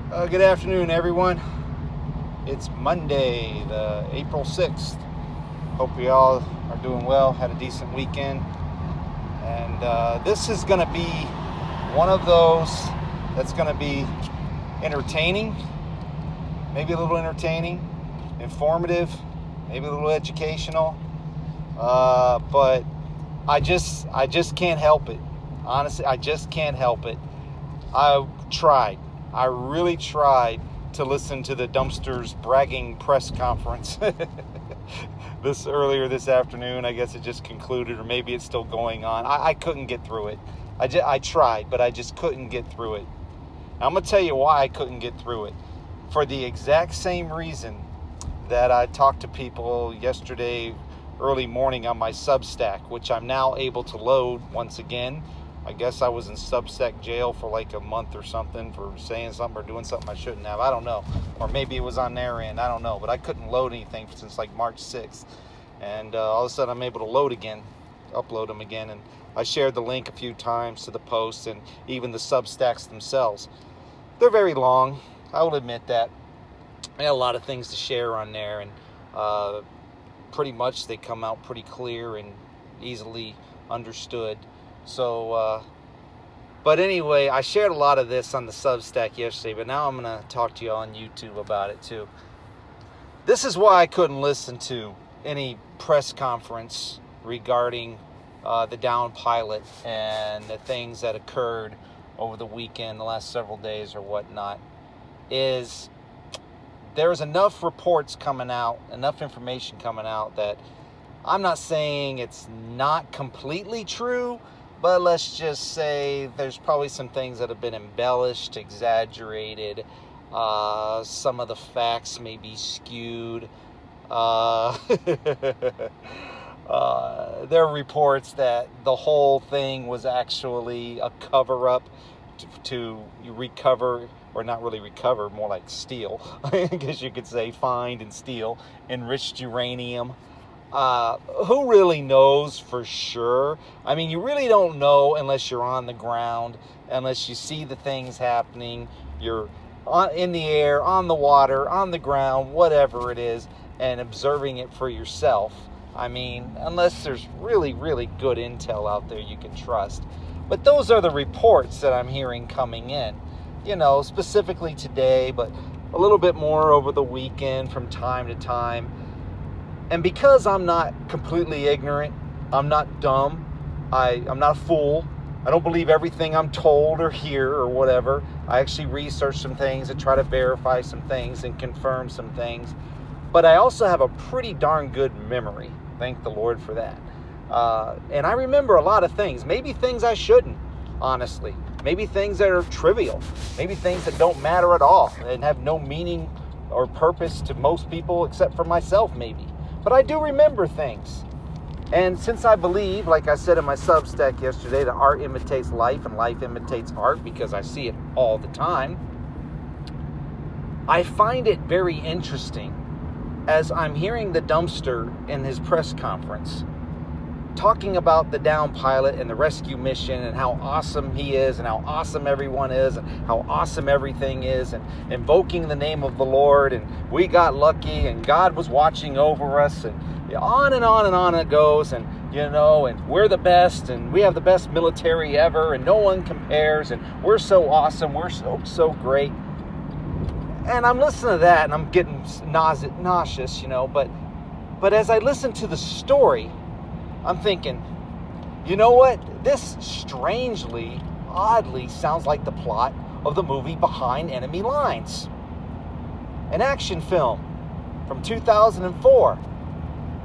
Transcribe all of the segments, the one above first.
Good afternoon, everyone. It's Monday, the April 6th. Hope we all are doing well, had a decent weekend. And this is going to be one of those that's going to be entertaining, maybe a little entertaining, informative, maybe a little educational. But I just can't help it. Honestly, I just can't help it. I really tried to listen to the Dumpster's bragging press conference earlier this afternoon. I guess it just concluded, or maybe it's still going on. I couldn't get through it. I tried, but I just couldn't get through it. Now, I'm going to tell you why I couldn't get through it. For the exact same reason that I talked to people yesterday early morning on my Substack, which I'm now able to load once again. I guess I was in Substack jail for like a month or something for saying something or doing something I shouldn't have. I don't know. Or maybe it was on their end. I don't know. But I couldn't load anything since like March 6th. And all of a sudden I'm able to load again, upload them again. And I shared the link a few times to the posts and even the Substacks themselves. They're very long. I will admit that. I had a lot of things to share on there. And pretty much they come out pretty clear and easily understood. So, but anyway, I shared a lot of this on the Substack yesterday, but now I'm going to talk to you on YouTube about it too. This is why I couldn't listen to any press conference regarding the down pilot and the things that occurred over the weekend, the last several days or whatnot, is there's enough reports coming out, enough information coming out that I'm not saying it's not completely true, but let's just say there's probably some things that have been embellished, exaggerated. Some of the facts may be skewed. There are reports that the whole thing was actually a cover-up to recover, or not really recover, more like steal, I guess you could say, find and steal enriched uranium. Who really knows for sure? I mean, you really don't know unless you're on the ground, unless you see the things happening. You're in the air, on the water, on the ground, whatever it is, and observing it for yourself. I mean, unless there's really, really good intel out there you can trust. But those are the reports that I'm hearing coming in. You know, specifically today, but a little bit more over the weekend from time to time. And because I'm not completely ignorant, I'm not dumb, I'm not a fool, I don't believe everything I'm told or hear or whatever. I actually research some things and try to verify some things and confirm some things. But I also have a pretty darn good memory. Thank the Lord for that. And I remember a lot of things. Maybe things I shouldn't, honestly. Maybe things that are trivial. Maybe things that don't matter at all and have no meaning or purpose to most people except for myself, maybe. But I do remember things. And since I believe, like I said in my Substack yesterday, that art imitates life and life imitates art, because I see it all the time, I find it very interesting as I'm hearing the Dumpster in his press conference talking about the down pilot and the rescue mission and how awesome he is and how awesome everyone is and how awesome everything is, and invoking the name of the Lord, and we got lucky and God was watching over us, and on and on and on it goes, and you know, and we're the best, and we have the best military ever, and no one compares, and we're so awesome, we're so great. And I'm listening to that and I'm getting nauseous, you know, but as I listen to the story, I'm thinking, you know what? This strangely, oddly sounds like the plot of the movie Behind Enemy Lines, an action film from 2004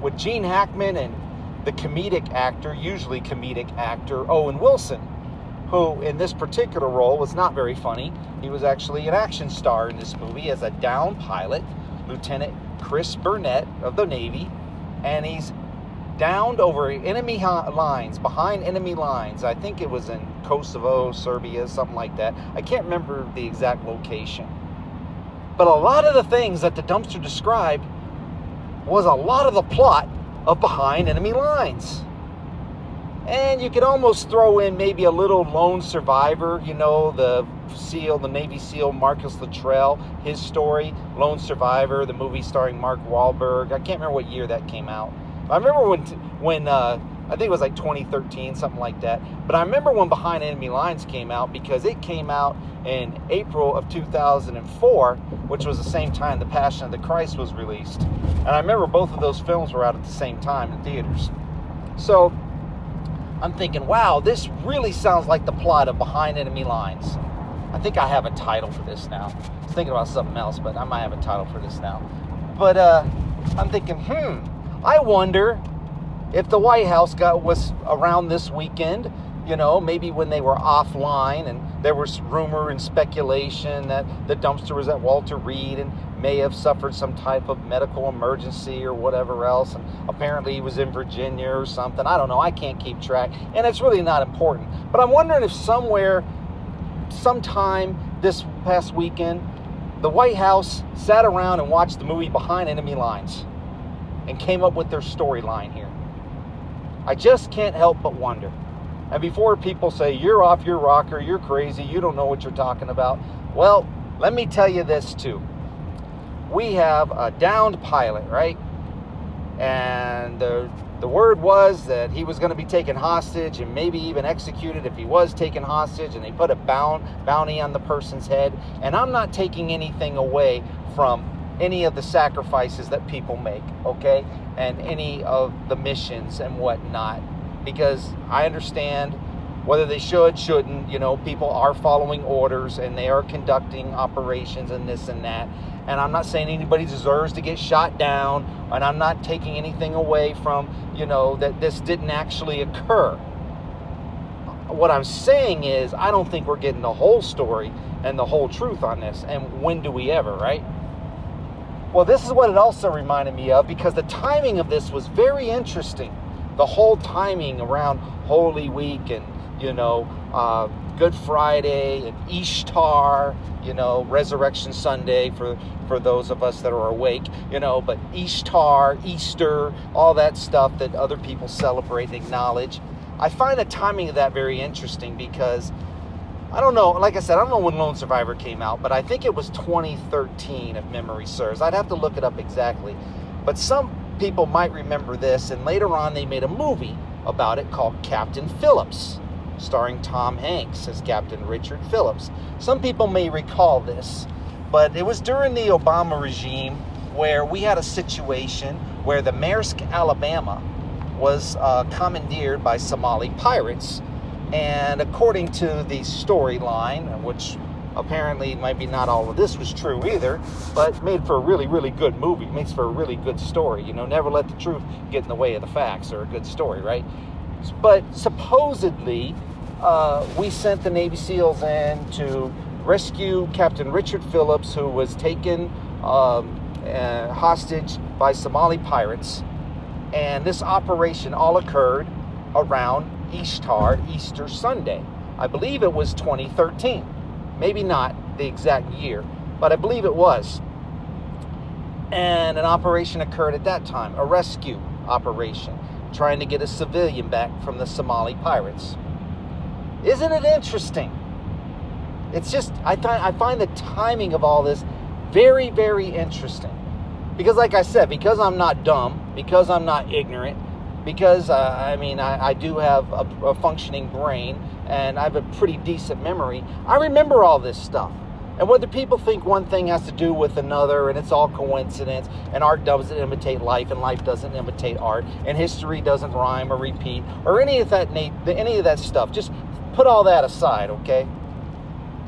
with Gene Hackman and the usually comedic actor, Owen Wilson, who in this particular role was not very funny. He was actually an action star in this movie as a down pilot, Lieutenant Chris Burnett of the Navy, and he's downed over enemy lines, behind enemy lines. I think it was in Kosovo, Serbia, something like that. I can't remember the exact location. But a lot of the things that the Dumpster described was a lot of the plot of Behind Enemy Lines. And you could almost throw in maybe a little lone survivor, you know, the Navy SEAL Marcus Luttrell, his story, Lone Survivor, the movie starring Mark Wahlberg. I can't remember what year that came out. I remember when I think it was like 2013, something like that. But I remember when Behind Enemy Lines came out, because it came out in April of 2004, which was the same time The Passion of the Christ was released. And I remember both of those films were out at the same time in theaters. So I'm thinking, wow, this really sounds like the plot of Behind Enemy Lines. I think I have a title for this now. I was thinking about something else, but I might have a title for this now. But I'm thinking, I wonder if the White House was around this weekend, you know, maybe when they were offline and there was rumor and speculation that the dumpster was at Walter Reed and may have suffered some type of medical emergency or whatever else, and apparently he was in Virginia or something. I don't know. I can't keep track, and it's really not important. But I'm wondering if sometime this past weekend, the White House sat around and watched the movie Behind Enemy Lines and came up with their storyline here. I just can't help but wonder. And before people say, you're off your rocker, you're crazy, you don't know what you're talking about, well, let me tell you this too. We have a downed pilot, right? And the word was that he was going to be taken hostage and maybe even executed if he was taken hostage, and they put a bounty on the person's head. And I'm not taking anything away from any of the sacrifices that people make, okay? And any of the missions and whatnot, because I understand whether they shouldn't, you know, people are following orders and they are conducting operations and this and that. And I'm not saying anybody deserves to get shot down, and I'm not taking anything away from, you know, that this didn't actually occur. What I'm saying is, I don't think we're getting the whole story and the whole truth on this. And when do we ever, right? Well, this is what it also reminded me of, because the timing of this was very interesting. The whole timing around Holy Week and, you know, Good Friday and Ishtar, you know, Resurrection Sunday for those of us that are awake, you know, but Ishtar, Easter, all that stuff that other people celebrate and acknowledge. I find the timing of that very interesting because, I don't know, like I said, I don't know when Lone Survivor came out, but I think it was 2013 if memory serves. I'd have to look it up exactly. But some people might remember this, and later on they made a movie about it called Captain Phillips, starring Tom Hanks as Captain Richard Phillips. Some people may recall this, but it was during the Obama regime where we had a situation where the Maersk, Alabama was commandeered by Somali pirates. And according to the storyline, which apparently maybe not all of this was true either, but made for a really, really good movie, makes for a really good story. You know, never let the truth get in the way of the facts, or a good story, right? But supposedly, we sent the Navy SEALs in to rescue Captain Richard Phillips, who was taken hostage by Somali pirates. And this operation all occurred around Ishtar, Easter Sunday. I believe it was 2013. Maybe not the exact year, but I believe it was. And an operation occurred at that time, a rescue operation, trying to get a civilian back from the Somali pirates. Isn't it interesting? It's just, I find the timing of all this very, very interesting. Because like I said, because I'm not dumb, because I'm not ignorant, because, I do have a functioning brain, and I have a pretty decent memory, I remember all this stuff. And whether people think one thing has to do with another, and it's all coincidence, and art doesn't imitate life, and life doesn't imitate art, and history doesn't rhyme or repeat, or any of that stuff, just put all that aside, okay?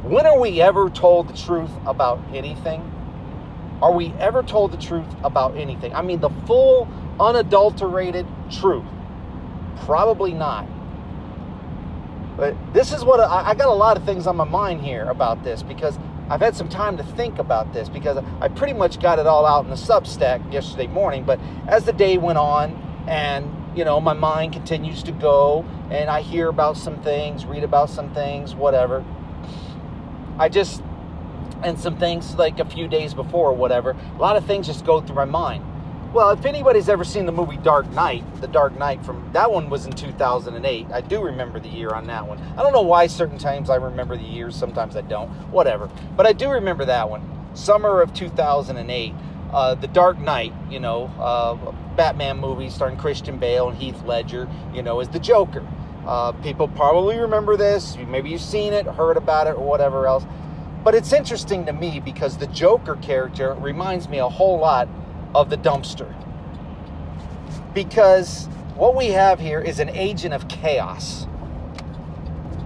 When are we ever told the truth about anything? Are we ever told the truth about anything? I mean, the full, unadulterated truth. Probably not. But this is what I got a lot of things on my mind here about this, because I've had some time to think about this, because I pretty much got it all out in the Substack yesterday morning. But as the day went on, and you know, my mind continues to go, and I hear about some things, read about some things, whatever. And some things like a few days before or whatever, a lot of things just go through my mind. Well, if anybody's ever seen the movie Dark Knight, that one was in 2008. I do remember the year on that one. I don't know why certain times I remember the years, sometimes I don't, whatever. But I do remember that one. Summer of 2008, The Dark Knight, Batman movie starring Christian Bale and Heath Ledger, as the Joker. People probably remember this. Maybe you've seen it, heard about it, or whatever else. But it's interesting to me because the Joker character reminds me a whole lot of the dumpster. Because what we have here is an agent of chaos.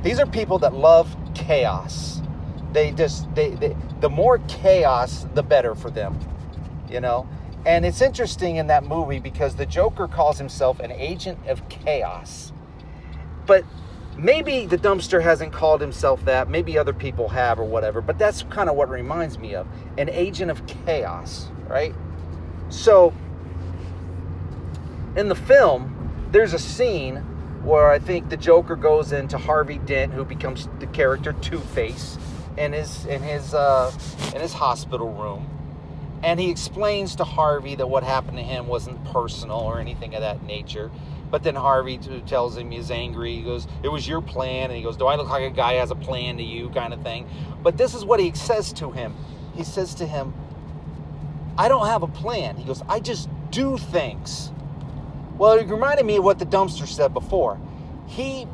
These are people that love chaos. The more chaos, the better for them, And it's interesting in that movie because the Joker calls himself an agent of chaos. But maybe the dumpster hasn't called himself that. Maybe other people have or whatever. But that's kind of what it reminds me of. An agent of chaos, right? So, in the film, there's a scene where I think the Joker goes into Harvey Dent, who becomes the character Two-Face, in his hospital room, and he explains to Harvey that what happened to him wasn't personal or anything of that nature. But then Harvey tells him he's angry. He goes, "It was your plan." And he goes, "Do I look like a guy who has a plan to you?" kind of thing. But this is what he says to him. He says to him, "I don't have a plan." He goes, "I just do things." Well, it reminded me of what the dumpster said before. He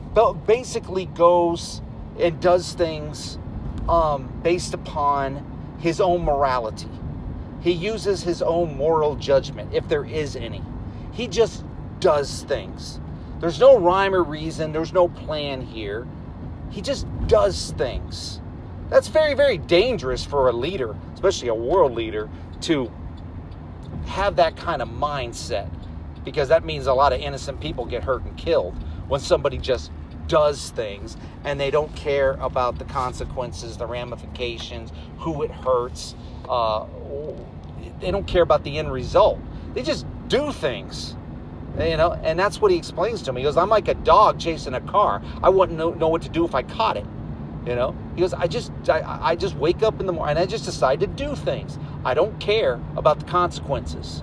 basically goes and does things based upon his own morality. He uses his own moral judgment, if there is any. He just does things. There's no rhyme or reason. There's no plan here. He just does things. That's very, very dangerous for a leader, especially a world leader, to have that kind of mindset, because that means a lot of innocent people get hurt and killed when somebody just does things and they don't care about the consequences, the ramifications, who it hurts. They don't care about the end result. They just do things, and that's what he explains to me. He goes, "I'm like a dog chasing a car. I wouldn't know what to do if I caught it." He goes, I just wake up in the morning and I just decide to do things. I don't care about the consequences.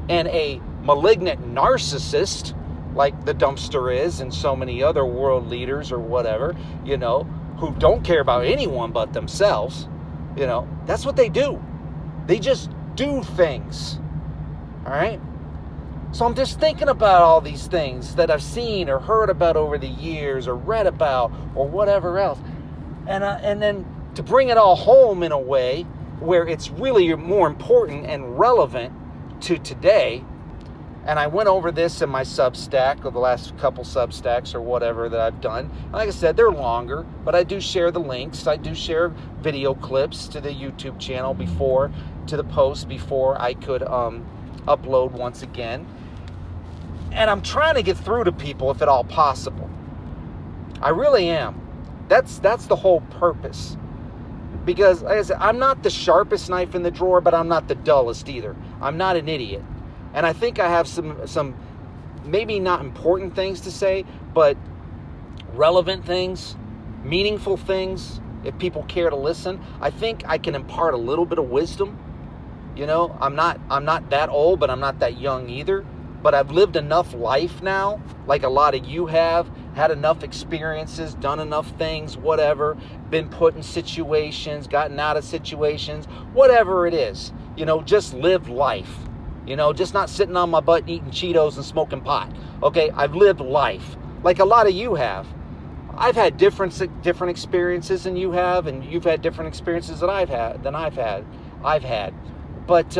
And a malignant narcissist, like the dumpster is and so many other world leaders or whatever, who don't care about anyone but themselves, that's what they do. They just do things. All right? So I'm just thinking about all these things that I've seen or heard about over the years or read about or whatever else. And then to bring it all home in a way where it's really more important and relevant to today. And I went over this in my Substack, or the last couple Substacks or whatever that I've done. Like I said, they're longer, but I do share the links. I do share video clips to the YouTube channel to the post before I could upload once again. And I'm trying to get through to people if at all possible. I really am. That's the whole purpose. Because, like I said, I'm not the sharpest knife in the drawer, but I'm not the dullest either. I'm not an idiot. And I think I have some maybe not important things to say, but relevant things, meaningful things, if people care to listen. I think I can impart a little bit of wisdom. I'm not that old, but I'm not that young either. But I've lived enough life now, like a lot of you have, had enough experiences, done enough things, whatever, been put in situations, gotten out of situations, whatever it is, just live life, just not sitting on my butt eating Cheetos and smoking pot. Okay, I've lived life like a lot of you have. I've had different experiences than you have, and you've had different experiences than I've had. But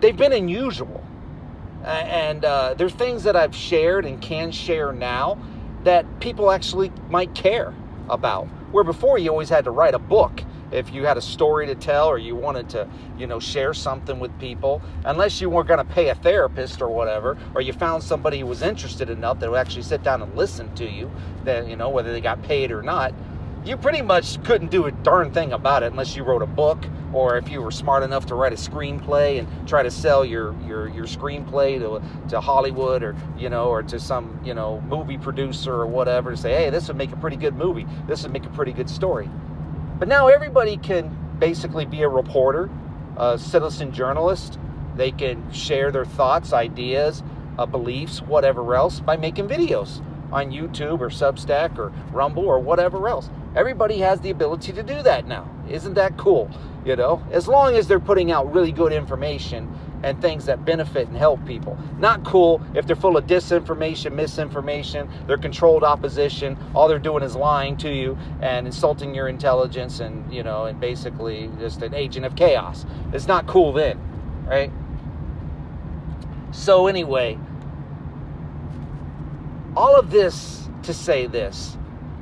they've been unusual. And there's things that I've shared and can share now that people actually might care about. Where before you always had to write a book if you had a story to tell or you wanted to, share something with people. Unless you were going to pay a therapist or whatever, or you found somebody who was interested enough that would actually sit down and listen to you, that, whether they got paid or not. You pretty much couldn't do a darn thing about it unless you wrote a book, or if you were smart enough to write a screenplay and try to sell your screenplay to Hollywood or to some movie producer or whatever, to say, hey, this would make a pretty good movie, this would make a pretty good story. But now everybody can basically be a reporter, a citizen journalist, They can share their thoughts, ideas, beliefs, whatever else by making videos on YouTube or Substack or Rumble or whatever else. Everybody has the ability to do that now. Isn't that cool? As long as they're putting out really good information and things that benefit and help people. Not cool if they're full of disinformation, misinformation, they're controlled opposition, all they're doing is lying to you and insulting your intelligence and, and basically just an agent of chaos. It's not cool then, right? So anyway, all of this to say this,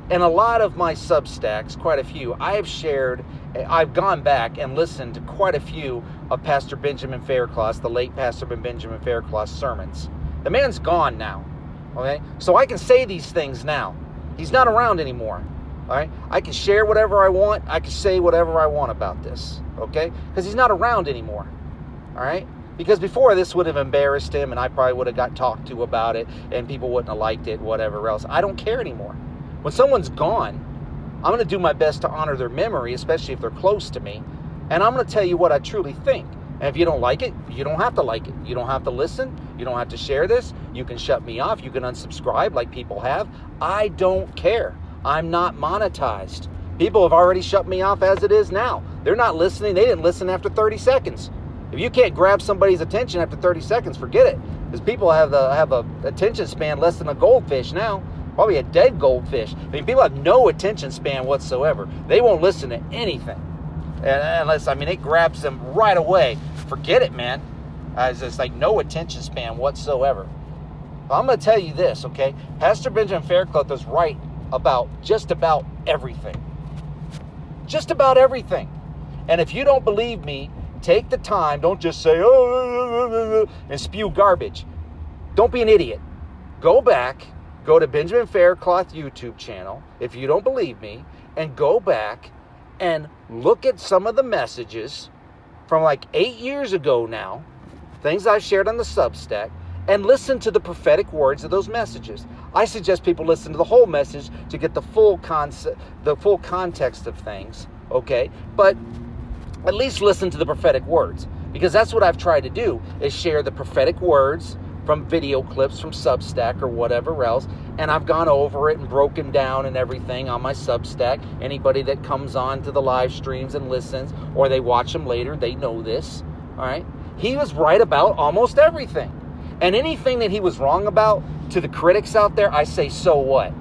and a lot of my Substacks, quite a few, I've gone back and listened to quite a few of Pastor Benjamin Faircloth's, the late Pastor Benjamin Faircloth's sermons. The man's gone now, okay? So I can say these things now. He's not around anymore, all right? I can share whatever I want. I can say whatever I want about this, okay? Because he's not around anymore, all right? Because before, this would have embarrassed him, and I probably would have got talked to about it, and people wouldn't have liked it, whatever else. I don't care anymore. When someone's gone, I'm going to do my best to honor their memory, especially if they're close to me, and I'm going to tell you what I truly think. And if you don't like it, you don't have to like it. You don't have to listen. You don't have to share this. You can shut me off. You can unsubscribe like people have. I don't care. I'm not monetized. People have already shut me off as it is now. They're not listening. They didn't listen after 30 seconds. If you can't grab somebody's attention after 30 seconds, forget it. Because people have a attention span less than a goldfish now. Probably a dead goldfish. I mean, people have no attention span whatsoever. They won't listen to anything. Unless, it grabs them right away. Forget it, man. It's just like no attention span whatsoever. I'm going to tell you this, okay? Pastor Benjamin Faircloth is right about just about everything. Just about everything. And if you don't believe me, take the time. Don't just say, oh, and spew garbage. Don't be an idiot. Go back. Go to Benjamin Faircloth YouTube channel, if you don't believe me, and go back and look at some of the messages from like 8 years ago now, things I've shared on the Substack, and listen to the prophetic words of those messages. I suggest people listen to the whole message to get the full concept, the full context of things, okay? But at least listen to the prophetic words, because that's what I've tried to do, is share the prophetic words from video clips from Substack or whatever else, and I've gone over it and broken down and everything on my Substack. Anybody that comes on to the live streams and listens, or they watch them later, they know this, all right? He was right about almost everything. And anything that he was wrong about, to the critics out there, I say, so what?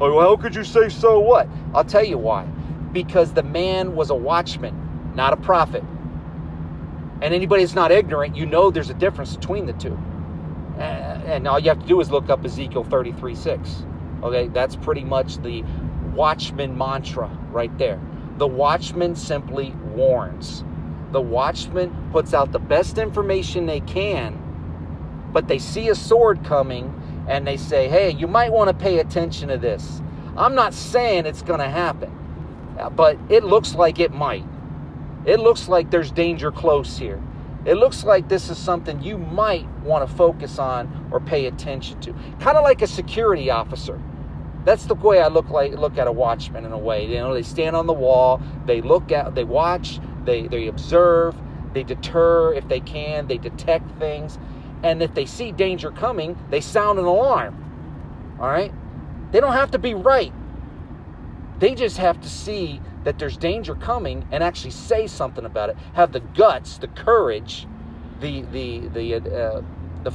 Oh, well, how could you say so what? I'll tell you why. Because the man was a watchman, not a prophet. And anybody that's not ignorant, you know there's a difference between the two. And all you have to do is look up Ezekiel 33:6. Okay, that's pretty much the watchman mantra right there. The watchman simply warns. The watchman puts out the best information they can, but they see a sword coming and they say, hey, you might want to pay attention to this. I'm not saying it's going to happen, but it looks like it might. It looks like there's danger close here. It looks like this is something you might want to focus on or pay attention to. Kind of like a security officer. That's the way I look at a watchman in a way. They stand on the wall, they watch, they observe, they deter if they can, they detect things. And if they see danger coming, they sound an alarm. All right? They don't have to be right. They just have to see that there's danger coming and actually say something about it. Have the guts, the courage, the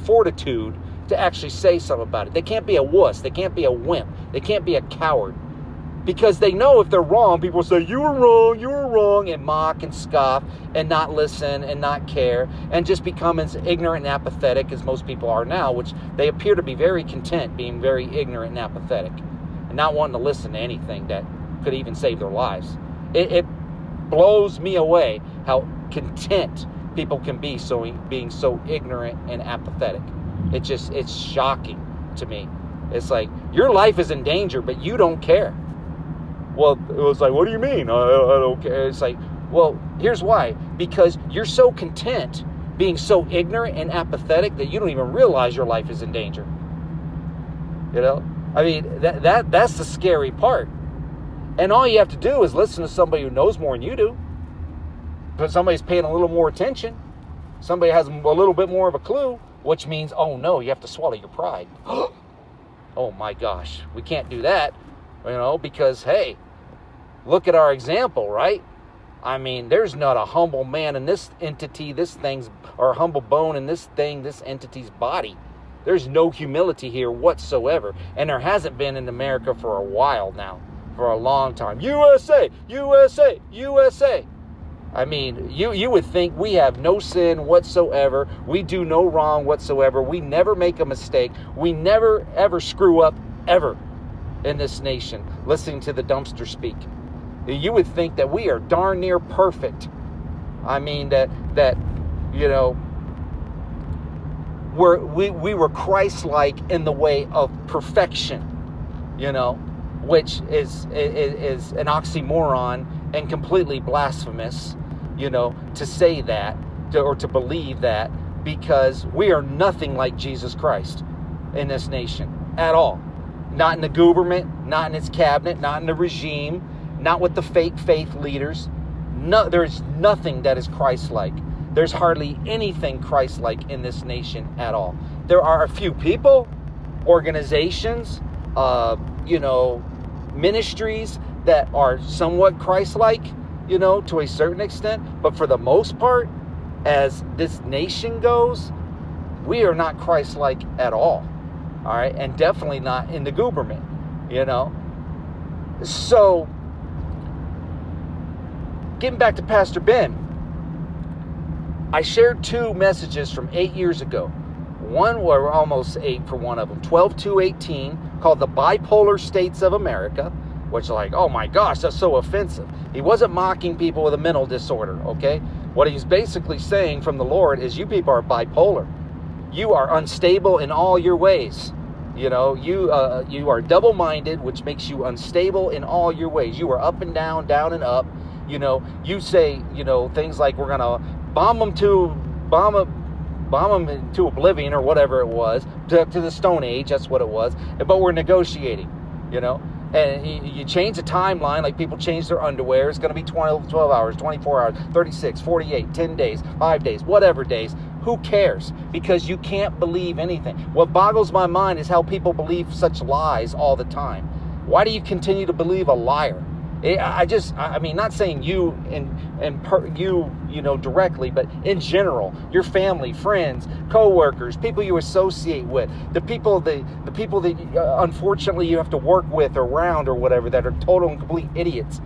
fortitude to actually say something about it. They can't be a wuss. They can't be a wimp. They can't be a coward. Because they know if they're wrong, people say, you were wrong, and mock and scoff and not listen and not care and just become as ignorant and apathetic as most people are now, which they appear to be very content being very ignorant and apathetic and not wanting to listen to anything that could even save their lives. It blows me away how content people can be being so ignorant and apathetic. It's shocking to me. It's like, your life is in danger, but you don't care. Well, it was like, what do you mean? I don't care. It's like, well, here's why. Because you're so content being so ignorant and apathetic that you don't even realize your life is in danger. You know? I mean, that's the scary part. And all you have to do is listen to somebody who knows more than you do. But somebody's paying a little more attention. Somebody has a little bit more of a clue, which means, oh no, you have to swallow your pride. Oh my gosh, we can't do that, because, hey, look at our example, right? I mean, there's not a humble man in this entity, or a humble bone in this entity's body. There's no humility here whatsoever. And there hasn't been in America for a while now, for a long time. USA, USA, USA. I mean, you would think we have no sin whatsoever. We do no wrong whatsoever. We never make a mistake. We never, ever screw up, ever, in this nation, listening to the dumpster speak. You would think that we are darn near perfect. I mean, that we were Christ-like in the way of perfection, which is an oxymoron and completely blasphemous, to say that, or to believe that, because we are nothing like Jesus Christ in this nation at all. Not in the government, not in its cabinet, not in the regime, not with the fake faith leaders. No, there's nothing that is Christ-like. There's hardly anything Christ-like in this nation at all. There are a few people, organizations, ministries that are somewhat Christ-like, to a certain extent. But for the most part, as this nation goes, we are not Christ-like at all. All right, and definitely not in the government, So, getting back to Pastor Ben, I shared 2 messages from 8 years ago. One were almost 8 for one of them, 12/2/18, called The Bipolar States of America, which, like, oh my gosh, that's so offensive. He wasn't mocking people with a mental disorder, okay? What he's basically saying from the Lord is, you people are bipolar. You are unstable in all your ways. You are double-minded, which makes you unstable in all your ways. You are up and down, down and up. You say, things like, we're going to bomb them to oblivion, or whatever it was, to the Stone Age. That's what it was. But we're negotiating, And you change the timeline, like people change their underwear. It's going to be 12 hours, 24 hours, 36, 48, 10 days, 5 days, whatever days. Who cares? Because you can't believe anything. What boggles my mind is how people believe such lies all the time. Why do you continue to believe a liar? I mean, not saying you directly, but in general, your family, friends, co-workers, people you associate with, the people that unfortunately you have to work with or around or whatever, that are total and complete idiots,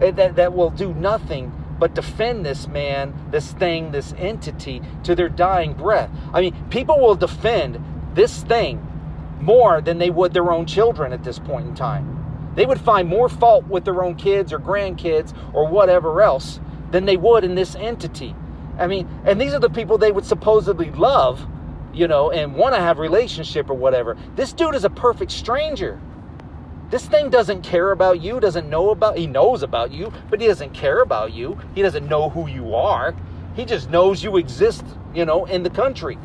that will do nothing but defend this man, this thing, this entity to their dying breath. I mean, people will defend this thing more than they would their own children at this point in time. They would find more fault with their own kids or grandkids or whatever else than they would in this entity. I mean, and these are the people they would supposedly love, and want to have a relationship or whatever. This dude is a perfect stranger. This thing doesn't care about you, he knows about you, but he doesn't care about you. He doesn't know who you are. He just knows you exist, in the country,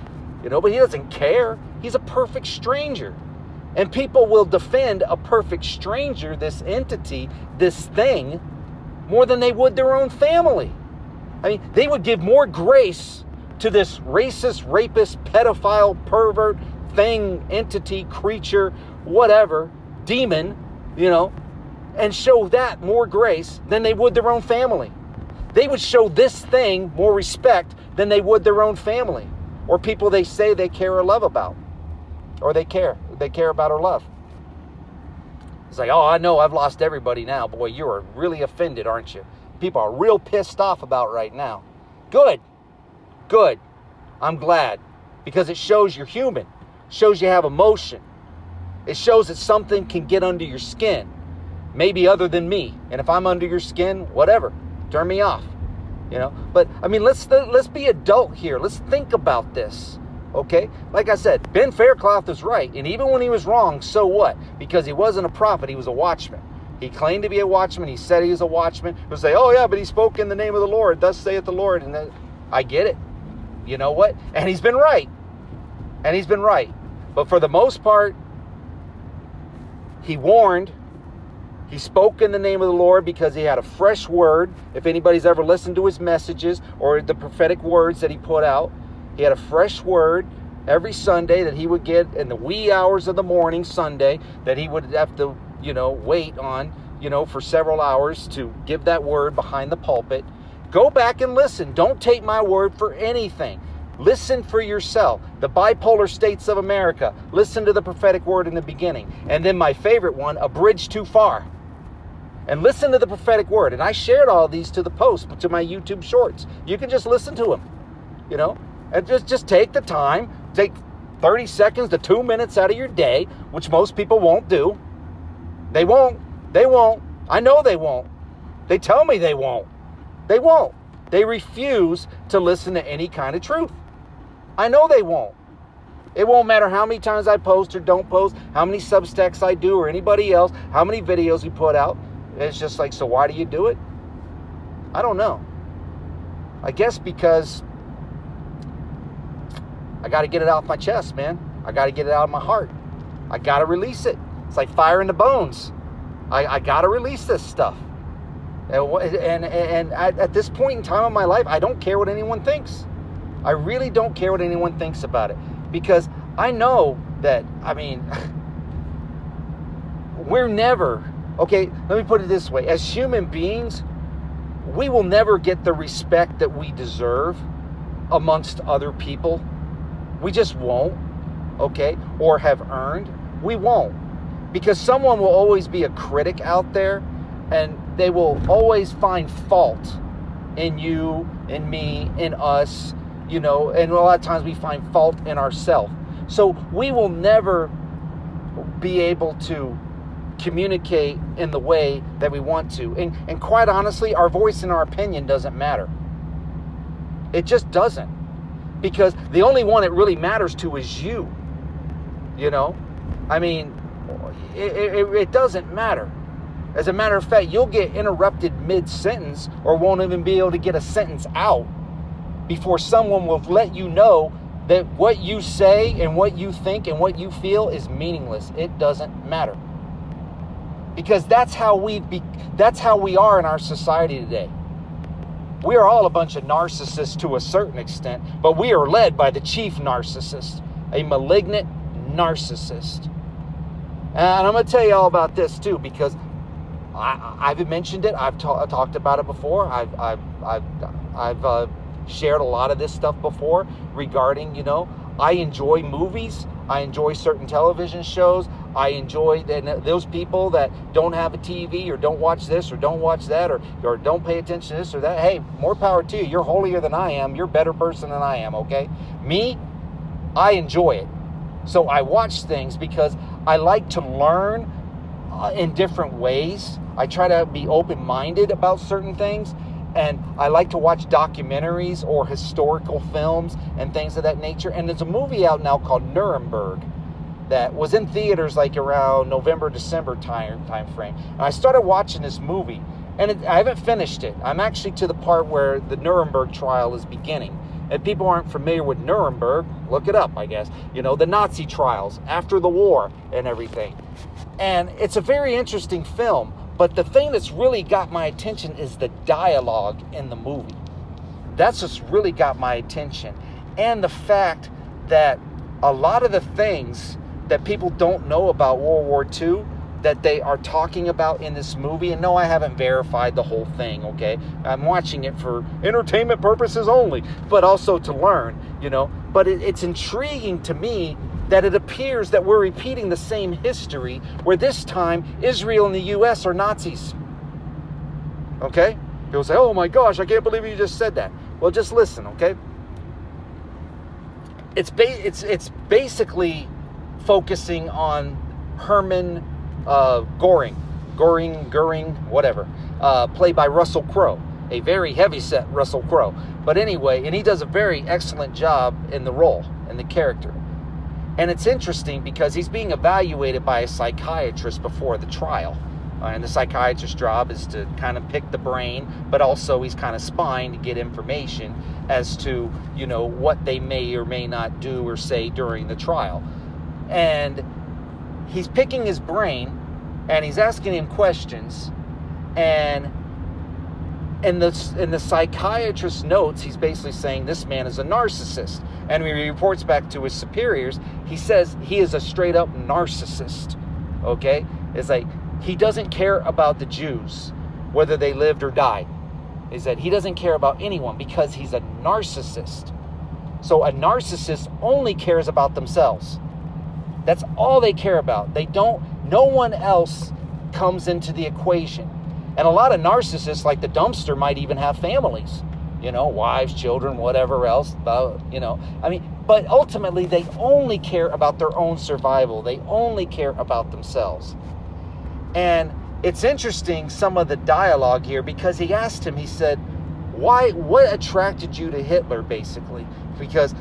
but he doesn't care. He's a perfect stranger. And people will defend a perfect stranger, this entity, this thing, more than they would their own family. I mean, they would give more grace to this racist, rapist, pedophile, pervert, thing, entity, creature, whatever, demon, and show that more grace than they would their own family. They would show this thing more respect than they would their own family, or people they say they care or love about, or they care about or love. It's like, oh, I know I've lost everybody now. Boy, you are really offended, aren't you? People are real pissed off about right now. Good. I'm glad, because it shows you're human. It shows you have emotion. It shows that something can get under your skin, maybe other than me. And if I'm under your skin, whatever, turn me off. But I mean, let's be adult here. Let's think about this. Okay? Like I said, Ben Faircloth is right. And even when he was wrong, so what? Because he wasn't a prophet, he was a watchman. He claimed to be a watchman. He said he was a watchman. He'll say, oh yeah, but he spoke in the name of the Lord. Thus saith the Lord. And then, I get it. You know what? And he's been right. But for the most part, he warned. He spoke in the name of the Lord because he had a fresh word. If anybody's ever listened to his messages or the prophetic words that he put out, he had a fresh word every Sunday that he would get in the wee hours of the morning Sunday, that he would have to, wait on, for several hours to give that word behind the pulpit. Go back and listen. Don't take my word for anything. Listen for yourself. The Bipolar States of America. Listen to the prophetic word in the beginning. And then my favorite one, A Bridge Too Far. And listen to the prophetic word. And I shared all these to the post, to my YouTube shorts. You can just listen to them, and just take the time. Take 30 seconds to 2 minutes out of your day, which most people won't do. They won't. I know they won't. They tell me they won't. They won't. They refuse to listen to any kind of truth. I know they won't. It won't matter how many times I post or don't post, how many Substacks I do or anybody else, how many videos we put out. It's just like, so why do you do it? I don't know. I guess because I got to get it off my chest, man. I got to get it out of my heart. I got to release it. It's like fire in the bones. I got to release this stuff. And at this point in time in my life, I don't care what anyone thinks. I really don't care what anyone thinks about it. Because I know that, we're never, okay, let me put it this way. As human beings, we will never get the respect that we deserve amongst other people. We just won't, okay, or have earned. We won't. Because someone will always be a critic out there, and they will always find fault in you, in me, in us, and a lot of times we find fault in ourselves. So we will never be able to communicate in the way that we want to. And quite honestly, our voice and our opinion doesn't matter. It just doesn't. Because the only one it really matters to is you. It doesn't matter. As a matter of fact, you'll get interrupted mid-sentence or won't even be able to get a sentence out before someone will let you know that what you say and what you think and what you feel is meaningless. It doesn't matter. Because that's how we are in our society today. We are all a bunch of narcissists to a certain extent, but we are led by the chief narcissist, a malignant narcissist. And I'm going to tell you all about this too, because I've mentioned it. I've talked about it before. I've shared a lot of this stuff before regarding, I enjoy movies. I enjoy certain television shows. I enjoy those people that don't have a TV or don't watch this or don't watch that or don't pay attention to this or that. Hey, more power to you. You're holier than I am. You're a better person than I am, okay? Me, I enjoy it. So I watch things because I like to learn in different ways. I try to be open-minded about certain things. And I like to watch documentaries or historical films and things of that nature. And there's a movie out now called Nuremberg that was in theaters like around November, December time frame. And I started watching this movie, and I haven't finished it. I'm actually to the part where the Nuremberg trial is beginning. If people aren't familiar with Nuremberg, look it up, I guess. The Nazi trials after the war and everything. And it's a very interesting film. But the thing that's really got my attention is the dialogue in the movie. That's what's really got my attention. And the fact that a lot of the things that people don't know about World War II that they are talking about in this movie, and no, I haven't verified the whole thing, okay? I'm watching it for entertainment purposes only, but also to learn, But it's intriguing to me that it appears that we're repeating the same history, where this time Israel and the U.S. are Nazis. Okay? People say, oh my gosh, I can't believe you just said that. Well, just listen, okay? It's basically focusing on Herman Goring, whatever, played by Russell Crowe, a very heavy-set Russell Crowe. But anyway, and he does a very excellent job in the role, in the character. And it's interesting because he's being evaluated by a psychiatrist before the trial. And the psychiatrist's job is to kind of pick the brain, but also he's kind of spying to get information as to, what they may or may not do or say during the trial. And he's picking his brain, and he's asking him questions, and in the psychiatrist's notes, he's basically saying this man is a narcissist. And when he reports back to his superiors, he says he is a straight up narcissist. Okay? It's like he doesn't care about the Jews, whether they lived or died. He said he doesn't care about anyone because he's a narcissist. So a narcissist only cares about themselves. That's all they care about. No one else comes into the equation. And a lot of narcissists, like the dumpster, might even have families, wives, children, whatever else, but ultimately they only care about their own survival. They only care about themselves. And it's interesting, some of the dialogue here, because he asked him, he said, what attracted you to Hitler, basically? Because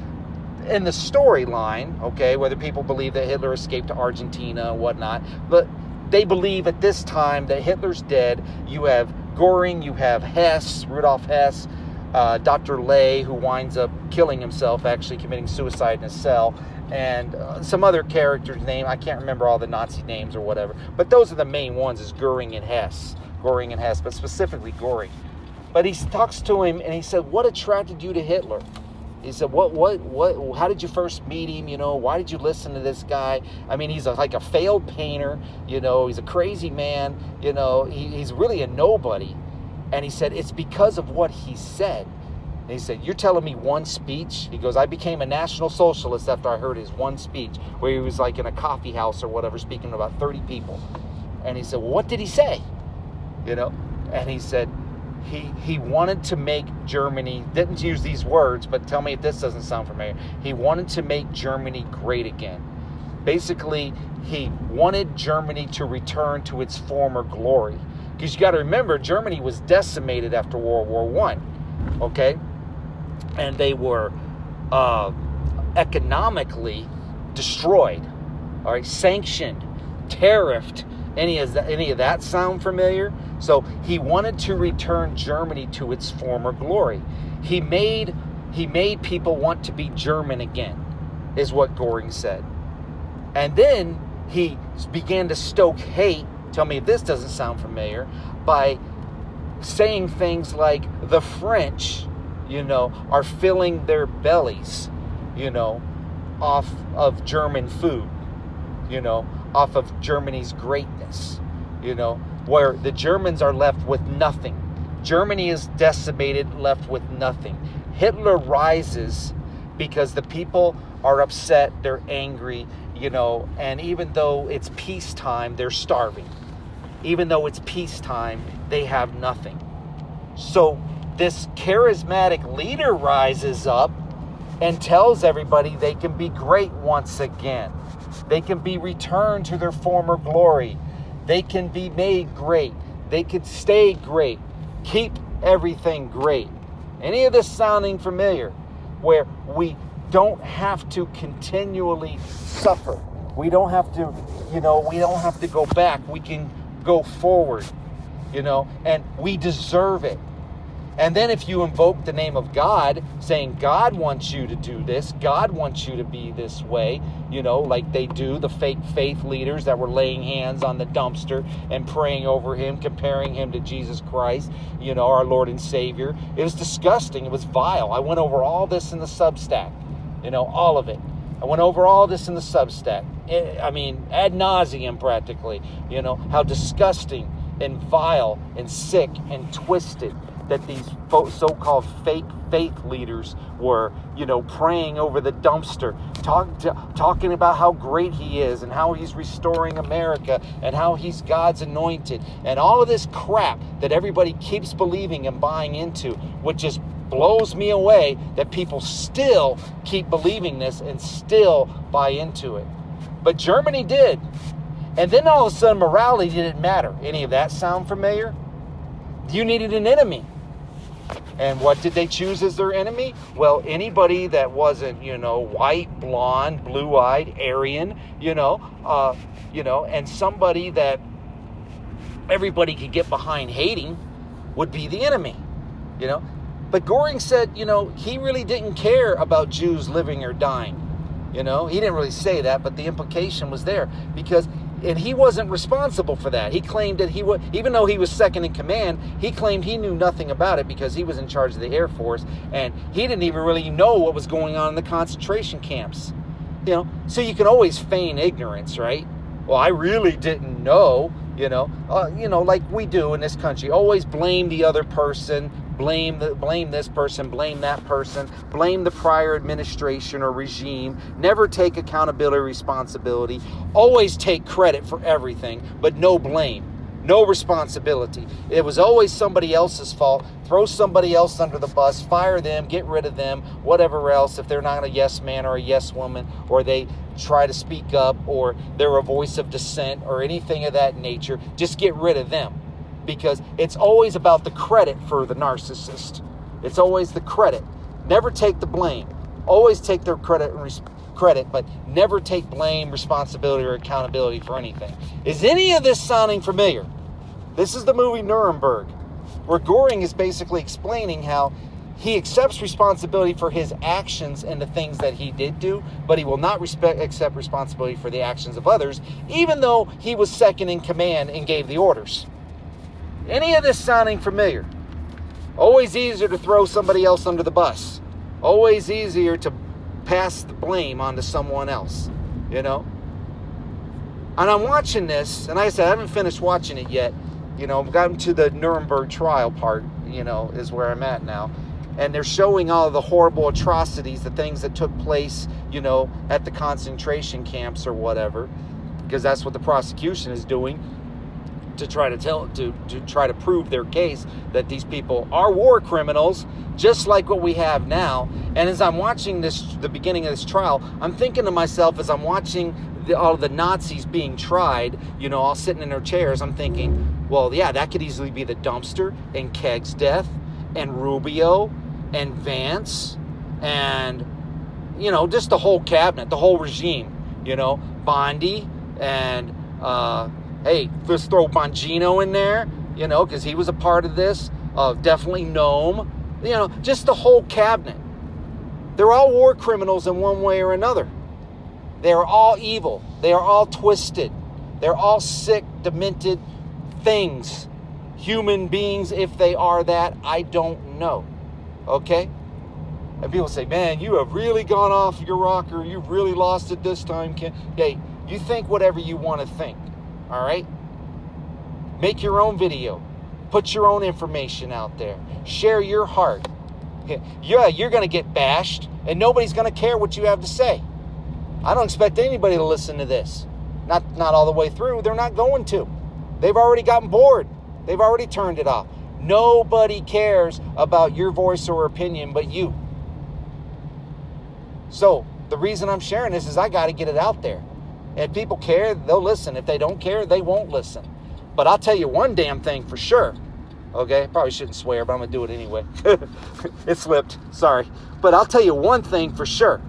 in the storyline, okay, whether people believe that Hitler escaped to Argentina and whatnot, but they believe at this time that Hitler's dead. You have Göring, you have Hess, Rudolf Hess, Dr. Ley, who winds up killing himself, actually committing suicide in a cell, and some other characters' name. I can't remember all the Nazi names or whatever, but those are the main ones, is Göring and Hess, but specifically Göring. But he talks to him and he said, what attracted you to Hitler? He said, how did you first meet him? Why did you listen to this guy? I mean, he's like a failed painter, he's a crazy man, he's really a nobody. And he said, it's because of what he said. And he said, you're telling me one speech? He goes, I became a National Socialist after I heard his one speech, where he was like in a coffee house or whatever, speaking to about 30 people. And he said, well, what did he say? And he said, he wanted to make Germany, didn't use these words, but tell me if this doesn't sound familiar. He wanted to make Germany great again. Basically, he wanted Germany to return to its former glory. Because you got to remember, Germany was decimated after World War I, okay? And they were economically destroyed, all right, sanctioned, tariffed. Any of that sound familiar? So he wanted to return Germany to its former glory. He made people want to be German again, is what Göring said. And then he began to stoke hate, tell me if this doesn't sound familiar, by saying things like the French, are filling their bellies, off of German food, off of Germany's greatness, where the Germans are left with nothing. Germany is decimated, left with nothing. Hitler rises because the people are upset, they're angry, and even though it's peacetime, they're starving. Even though it's peacetime, they have nothing. So this charismatic leader rises up and tells everybody they can be great once again. They can be returned to their former glory. They can be made great. They can stay great. Keep everything great. Any of this sounding familiar? Where we don't have to continually suffer. We don't have to, we don't have to go back. We can go forward, and we deserve it. And then if you invoke the name of God, saying God wants you to do this, God wants you to be this way, like they do, the fake faith leaders that were laying hands on the dumpster and praying over him, comparing him to Jesus Christ, our Lord and Savior. It was disgusting. It was vile. I went over all this in the Substack, all of it. I went over all this in the Substack. Ad nauseum practically, how disgusting and vile and sick and twisted that these so-called fake faith leaders were, praying over the dumpster, talking about how great he is and how he's restoring America and how he's God's anointed and all of this crap that everybody keeps believing and buying into, which just blows me away that people still keep believing this and still buy into it. But Germany did. And then all of a sudden morality didn't matter. Any of that sound familiar? You needed an enemy. And what did they choose as their enemy? Well, anybody that wasn't, white, blonde, blue-eyed, Aryan, and somebody that everybody could get behind hating would be the enemy, But Göring said, he really didn't care about Jews living or dying. He didn't really say that, but the implication was there because And he wasn't responsible for that. He claimed that even though he was second in command, he claimed he knew nothing about it because he was in charge of the Air Force, and he didn't even really know what was going on in the concentration camps. So you can always feign ignorance, right? Well, I really didn't know, like we do in this country. Always blame the other person, blame this person, blame that person, blame the prior administration or regime. Never take accountability, responsibility. Always take credit for everything, but no blame, no responsibility. It was always somebody else's fault. Throw somebody else under the bus, fire them, get rid of them, whatever else, if they're not a yes man or a yes woman, or they try to speak up, or they're a voice of dissent, or anything of that nature. Just get rid of them, because it's always about the credit for the narcissist. It's always the credit. Never take the blame. Always take their credit, but never take blame, responsibility, or accountability for anything. Is any of this sounding familiar? This is the movie Nuremberg, where Göring is basically explaining how he accepts responsibility for his actions and the things that he did do, but he will not accept responsibility for the actions of others, even though he was second in command and gave the orders. Any of this sounding familiar? Always easier to throw somebody else under the bus. Always easier to pass the blame onto someone else, And I'm watching this, and like I said, I haven't finished watching it yet. I've gotten to the Nuremberg trial part, is where I'm at now. And they're showing all of the horrible atrocities, the things that took place, at the concentration camps or whatever, because that's what the prosecution is doing, to try to prove their case that these people are war criminals, just like what we have now. And as I'm watching the beginning of this trial, I'm thinking to myself, as I'm watching all the Nazis being tried, all sitting in their chairs, I'm thinking, well, yeah, that could easily be the Dumpster and Kegg's death and Rubio and Vance and, just the whole cabinet, the whole regime, Bondi and, hey, let's throw Bongino in there, because he was a part of this, definitely Nome, just the whole cabinet. They're all war criminals in one way or another. They are all evil. They are all twisted. They're all sick, demented things. Human beings, if they are that, I don't know. Okay? And people say, man, you have really gone off your rocker. You've really lost it this time. Hey, you think whatever you want to think. All right? Make your own video. Put your own information out there. Share your heart. Yeah, you're going to get bashed, and nobody's going to care what you have to say. I don't expect anybody to listen to this. Not all the way through. They're not going to. They've already gotten bored. They've already turned it off. Nobody cares about your voice or opinion but you. So the reason I'm sharing this is I got to get it out there. If people care, they'll listen. If they don't care, they won't listen. But I'll tell you one damn thing for sure. Okay? Probably shouldn't swear, but I'm going to do it anyway. It slipped. Sorry. But I'll tell you one thing for sure.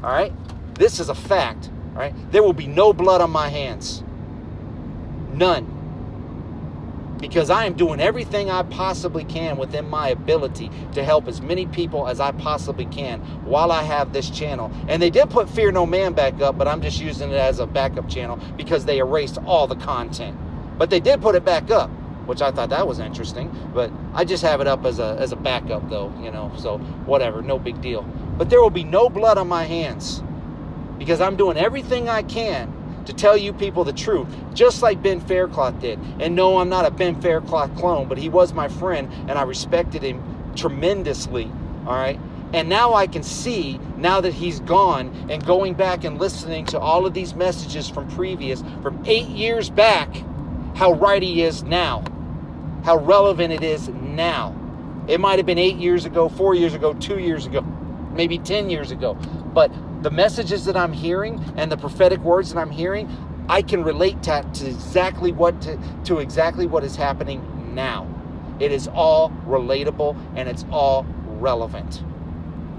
All right? This is a fact. All right? There will be no blood on my hands. None. Because I am doing everything I possibly can within my ability to help as many people as I possibly can while I have this channel. And they did put Fear No Man back up, but I'm just using it as a backup channel because they erased all the content. But they did put it back up, which I thought that was interesting. But I just have it up as a backup though, so whatever, no big deal. But there will be no blood on my hands because I'm doing everything I can to tell you people the truth, just like Ben Faircloth did. And no, I'm not a Ben Faircloth clone, but he was my friend, and I respected him tremendously, all right? And now I can see, now that he's gone, and going back and listening to all of these messages from 8 years back, how right he is now, how relevant it is now. It might have been 8 years ago, 4 years ago, 2 years ago, maybe 10 years ago, but the messages that I'm hearing and the prophetic words that I'm hearing, I can relate to exactly what is happening now. It is all relatable and it's all relevant.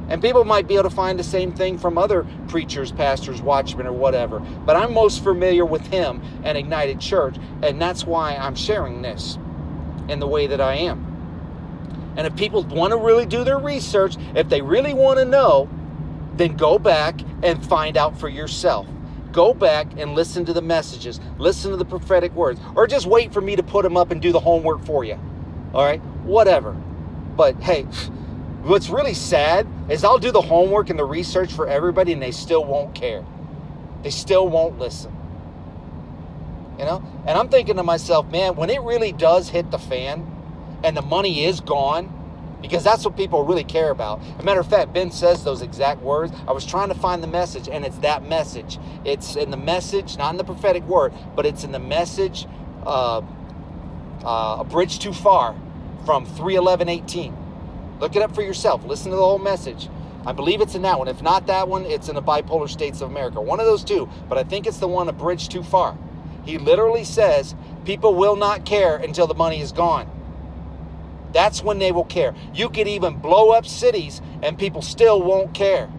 And people might be able to find the same thing from other preachers, pastors, watchmen, or whatever. But I'm most familiar with him and Ignited Church, and that's why I'm sharing this in the way that I am. And if people want to really do their research, if they really want to know, then go back and find out for yourself. go back and listen to the messages, listen to the prophetic words, or just wait for me to put them up and do the homework for you. All right, whatever. But hey, what's really sad is I'll do the homework and the research for everybody and they still won't care. They still won't listen. You know? And I'm thinking to myself, man, when it really does hit the fan and the money is gone, because that's what people really care about. As a matter of fact, Ben says those exact words. I was trying to find the message, and it's that message. It's in the message, not in the prophetic word, but it's in the message, A Bridge Too Far, from 3:11:18. Look it up for yourself. Listen to the whole message. I believe it's in that one. If not that one, it's in the Bipolar States of America. One of those two, but I think it's the one, A Bridge Too Far. He literally says, people will not care until the money is gone. That's when they will care. You could even blow up cities and people still won't care.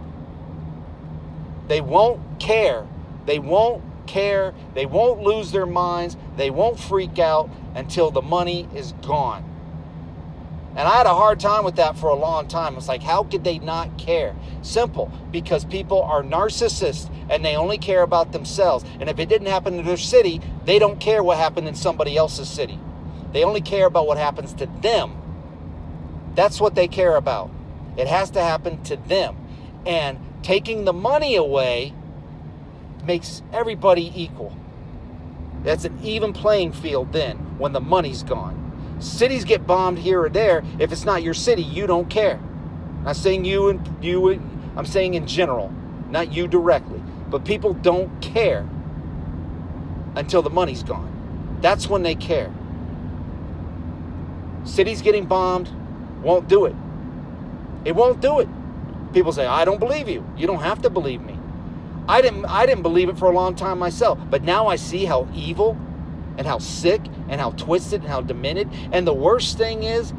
They won't care. They won't care. They won't lose their minds. They won't freak out until the money is gone. And I had a hard time with that for a long time. It's like, how could they not care? Simple, because people are narcissists and they only care about themselves. And if it didn't happen in their city, they don't care what happened in somebody else's city. They only care about what happens to them. That's what they care about. It has to happen to them. And taking the money away makes everybody equal. That's an even playing field then when the money's gone. Cities get bombed here or there. If it's not your city, you don't care. I'm not saying I'm saying in general, not you directly. But people don't care until the money's gone. That's when they care. Cities getting bombed won't do it. It won't do it. People say, I don't believe you. You don't have to believe me. I didn't believe it for a long time myself. But now I see how evil and how sick and how twisted and how demented. And the worst thing is,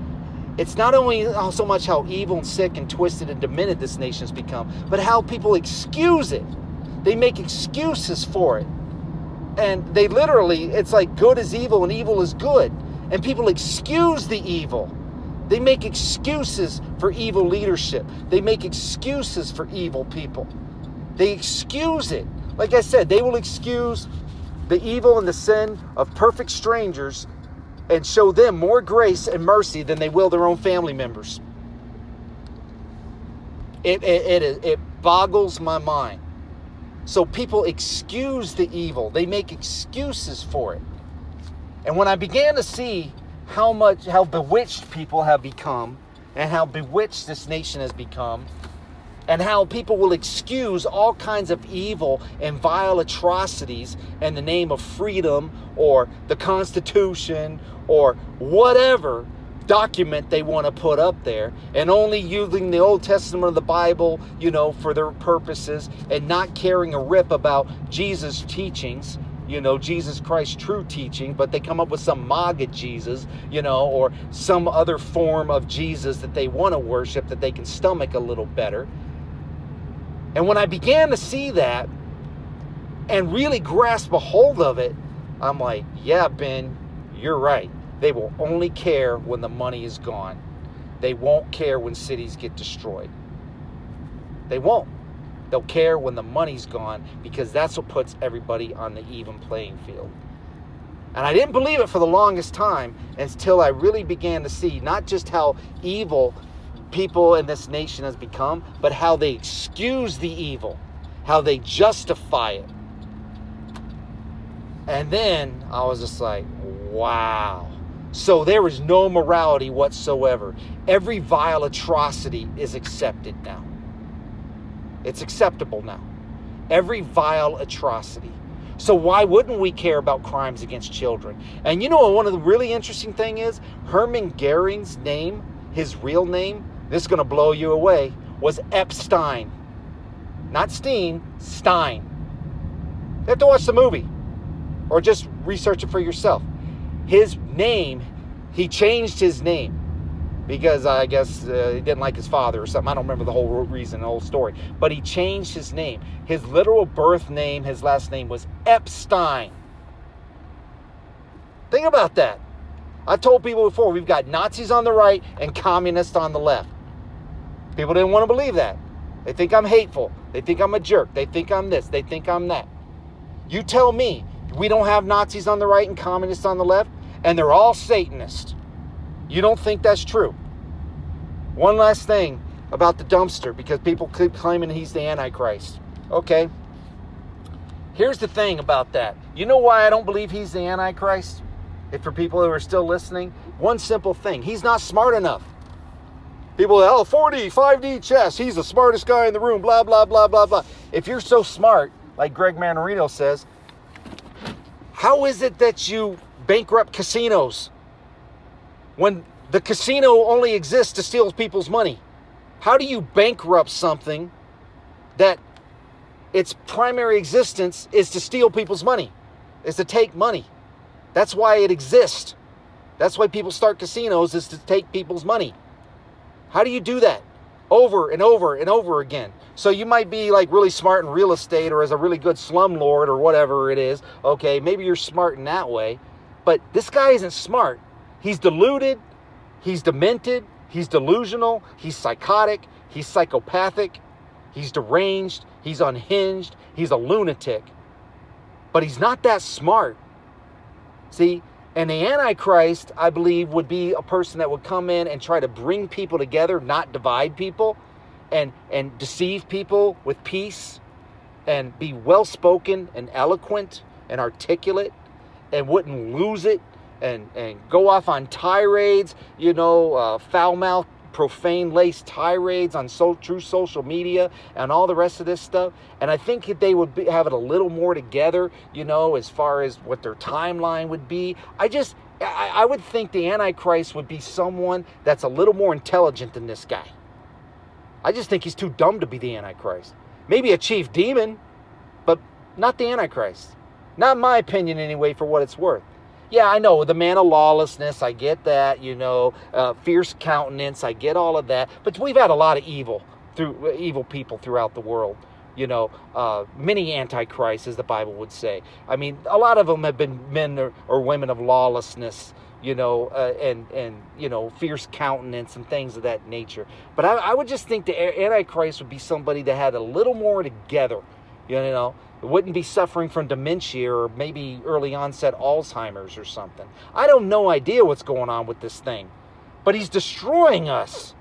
it's not only so much how evil and sick and twisted and demented this nation has become, but how people excuse it. They make excuses for it. And they literally, it's like good is evil and evil is good. And people excuse the evil. They make excuses for evil leadership. They make excuses for evil people. They excuse it. Like I said, they will excuse the evil and the sin of perfect strangers and show them more grace and mercy than they will their own family members. It boggles my mind. So people excuse the evil. They make excuses for it. And when I began to see how bewitched people have become and how bewitched this nation has become, and how people will excuse all kinds of evil and vile atrocities in the name of freedom or the Constitution or whatever document they want to put up there, and only using the Old Testament of the Bible, for their purposes, and not caring a rip about Jesus' teachings, Jesus Christ's true teaching, but they come up with some MAGA Jesus, or some other form of Jesus that they want to worship that they can stomach a little better. And when I began to see that and really grasp a hold of it, I'm like, yeah, Ben, you're right. They will only care when the money is gone. They won't care when cities get destroyed. They won't. They'll care when the money's gone, because that's what puts everybody on the even playing field. And I didn't believe it for the longest time until I really began to see not just how evil people in this nation has become, but how they excuse the evil, how they justify it. And then I was just like, wow. So there is no morality whatsoever. Every vile atrocity is accepted now. It's acceptable now. Every vile atrocity. So why wouldn't we care about crimes against children? And one of the really interesting thing is, Herman Goering's name, his real name, this is going to blow you away, was Epstein. Not Steen, Stein. You have to watch the movie or just research it for yourself. His name, he changed his name because I guess he didn't like his father or something. I don't remember the whole reason, the whole story. But he changed his name. His literal birth name, his last name was Epstein. Think about that. I've told people before, we've got Nazis on the right and communists on the left. People didn't want to believe that. They think I'm hateful. They think I'm a jerk. They think I'm this. They think I'm that. You tell me we don't have Nazis on the right and communists on the left, and they're all Satanists. You don't think that's true? One last thing about the dumpster, because people keep claiming he's the Antichrist. Okay. Here's the thing about that. You know why I don't believe he's the Antichrist? If for people who are still listening, one simple thing. He's not smart enough. People, 4D, 5D chess. He's the smartest guy in the room, blah, blah, blah, blah, blah. If you're so smart, like Greg Manarino says, how is it that you bankrupt casinos when the casino only exists to steal people's money? How do you bankrupt something that its primary existence is to steal people's money, is to take money? That's why it exists. That's why people start casinos, is to take people's money. How do you do that? Over and over and over again. So you might be like really smart in real estate or as a really good slumlord or whatever it is. Okay, maybe you're smart in that way. But this guy isn't smart. He's deluded. He's demented. He's delusional. He's psychotic. He's psychopathic. He's deranged. He's unhinged. He's a lunatic. But he's not that smart. See? And the Antichrist, I believe, would be a person that would come in and try to bring people together, not divide people, and deceive people with peace, and be well-spoken and eloquent and articulate, and wouldn't lose it, and go off on tirades, foul-mouthed, profane-laced tirades on true social media and all the rest of this stuff. And I think they would have it a little more together, as far as what their timeline would be. I would think the Antichrist would be someone that's a little more intelligent than this guy. I just think he's too dumb to be the Antichrist. Maybe a chief demon, but not the Antichrist. Not in my opinion anyway, for what it's worth. Yeah, I know, the man of lawlessness, I get that, fierce countenance, I get all of that. But we've had a lot of evil people throughout the world. Many antichrists, as the Bible would say. I mean, a lot of them have been men or women of lawlessness, and fierce countenance and things of that nature. But I would just think the Antichrist would be somebody that had a little more together, wouldn't be suffering from dementia or maybe early onset Alzheimer's or something. I have no idea what's going on with this thing. But he's destroying us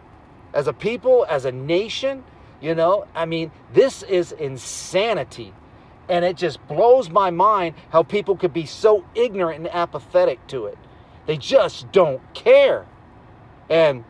as a people, as a nation. This is insanity. And it just blows my mind how people could be so ignorant and apathetic to it. They just don't care. And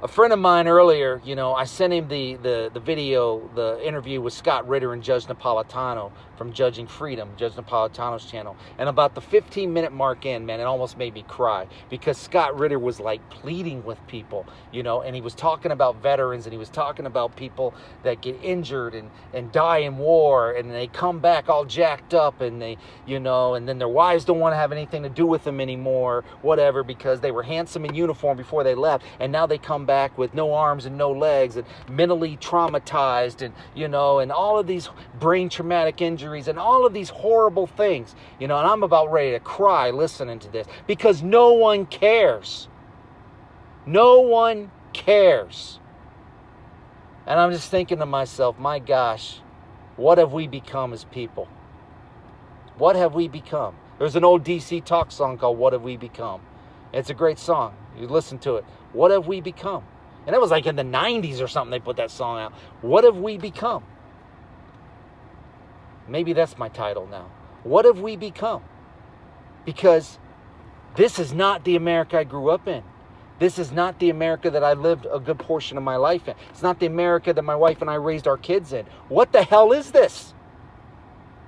a friend of mine earlier, I sent him the video, the interview with Scott Ritter and Judge Napolitano from Judging Freedom, Judge Napolitano's channel. And about the 15-minute mark in, man, it almost made me cry, because Scott Ritter was like pleading with people, and he was talking about veterans, and he was talking about people that get injured and die in war, and they come back all jacked up, and they, and then their wives don't want to have anything to do with them anymore, whatever, because they were handsome in uniform before they left, and now they come back with no arms and no legs and mentally traumatized, and and all of these brain traumatic injuries and all of these horrible things, and I'm about ready to cry listening to this, because no one cares. No one cares. And I'm just thinking to myself, my gosh, what have we become as people? What have we become? There's an old DC Talk song called What Have We Become? It's a great song. You listen to it. What have we become? And that was like in the 90s or something they put that song out. What have we become? Maybe that's my title now. What have we become? Because this is not the America I grew up in. This is not the America that I lived a good portion of my life in. It's not the America that my wife and I raised our kids in. What the hell is this?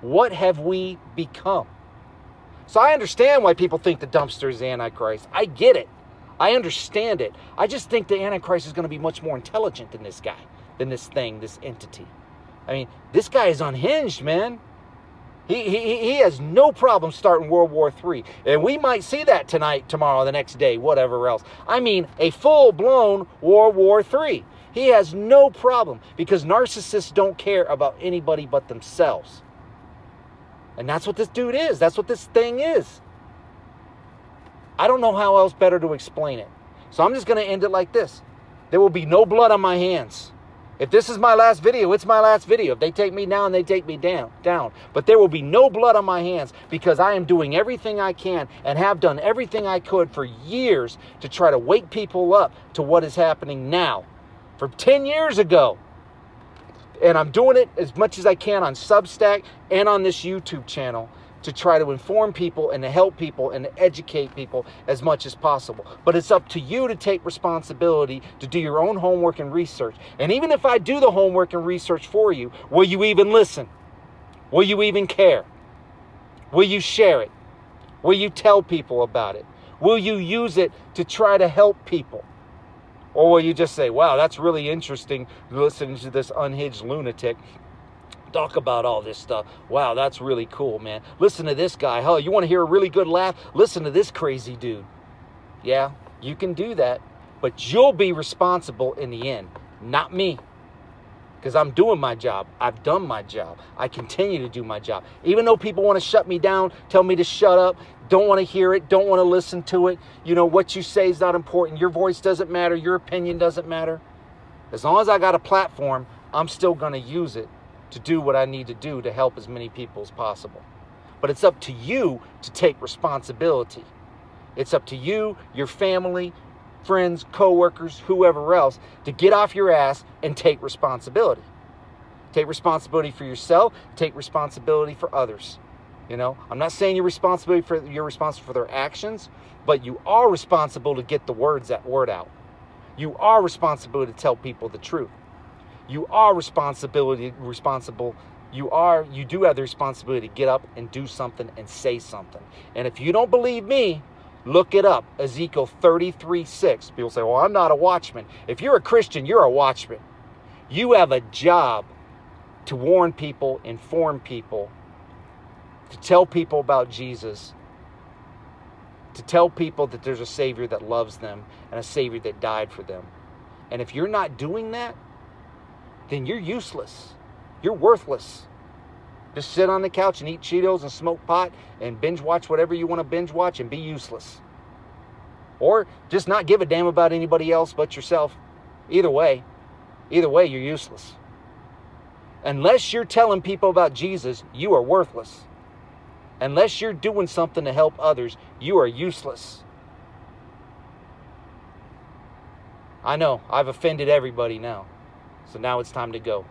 What have we become? So I understand why people think the dumpster is the Antichrist. I get it. I understand it. I just think the Antichrist is going to be much more intelligent than this guy, than this thing, this entity. I mean, this guy is unhinged, man. He has no problem starting World War III. And we might see that tonight, tomorrow, the next day, whatever else. I mean, a full-blown World War III. He has no problem, because narcissists don't care about anybody but themselves. And that's what this dude is. That's what this thing is. I don't know how else better to explain it. So I'm just going to end it like this. There will be no blood on my hands. If this is my last video, it's my last video. If they take me down, they take me down. But there will be no blood on my hands because I am doing everything I can and have done everything I could for years to try to wake people up to what is happening now. From 10 years ago. And I'm doing it as much as I can on Substack and on this YouTube channel to try to inform people and to help people and to educate people as much as possible. But it's up to you to take responsibility to do your own homework and research. And even if I do the homework and research for you, will you even listen? Will you even care? Will you share it? Will you tell people about it? Will you use it to try to help people? Or will you just say, wow, that's really interesting listening to this unhinged lunatic talk about all this stuff. Wow, that's really cool, man. Listen to this guy. Hell, you want to hear a really good laugh? Listen to this crazy dude. Yeah, you can do that, but you'll be responsible in the end, not me. Because I'm doing my job. I've done my job. I continue to do my job. Even though people want to shut me down, tell me to shut up, don't want to hear it, don't want to listen to it. You know, what you say is not important. Your voice doesn't matter. Your opinion doesn't matter. As long as I got a platform, I'm still going to use it to do what I need to do to help as many people as possible. But it's up to you to take responsibility. It's up to you, your family, friends, co-workers, whoever else, to get off your ass and take responsibility. Take responsibility for yourself, take responsibility for others. You know, I'm not saying you're responsible for their actions, but you are responsible to get the word out. You are responsible to tell people the truth. You are responsible. You do have the responsibility to get up and do something and say something. And if you don't believe me, look it up. Ezekiel 33:6. People say, well, I'm not a watchman. If you're a Christian, you're a watchman. You have a job to warn people, inform people, to tell people about Jesus, to tell people that there's a Savior that loves them and a Savior that died for them. And if you're not doing that, then you're useless. You're worthless. Just sit on the couch and eat Cheetos and smoke pot and binge watch whatever you want to binge watch and be useless. Or just not give a damn about anybody else but yourself. Either way, you're useless. Unless you're telling people about Jesus, you are worthless. Unless you're doing something to help others, you are useless. I know, I've offended everybody now. So now it's time to go.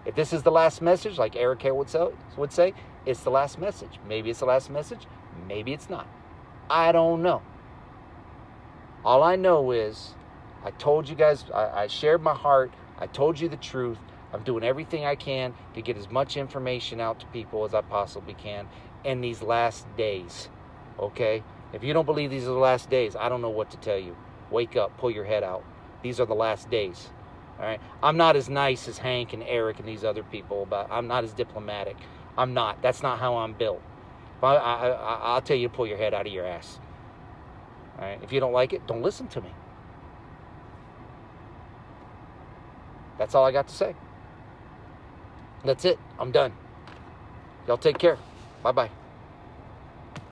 If this is the last message, like Eric Hare would say, it's the last message. Maybe it's the last message. Maybe it's not. I don't know. All I know is I told you guys, I shared my heart. I told you the truth. I'm doing everything I can to get as much information out to people as I possibly can in these last days. Okay? If you don't believe these are the last days, I don't know what to tell you. Wake up, pull your head out. These are the last days. All right? I'm not as nice as Hank and Eric and these other people. I'm not as diplomatic. I'm not. That's not how I'm built. I'll tell you to pull your head out of your ass. All right? If you don't like it, don't listen to me. That's all I got to say. That's it. I'm done. Y'all take care. Bye-bye.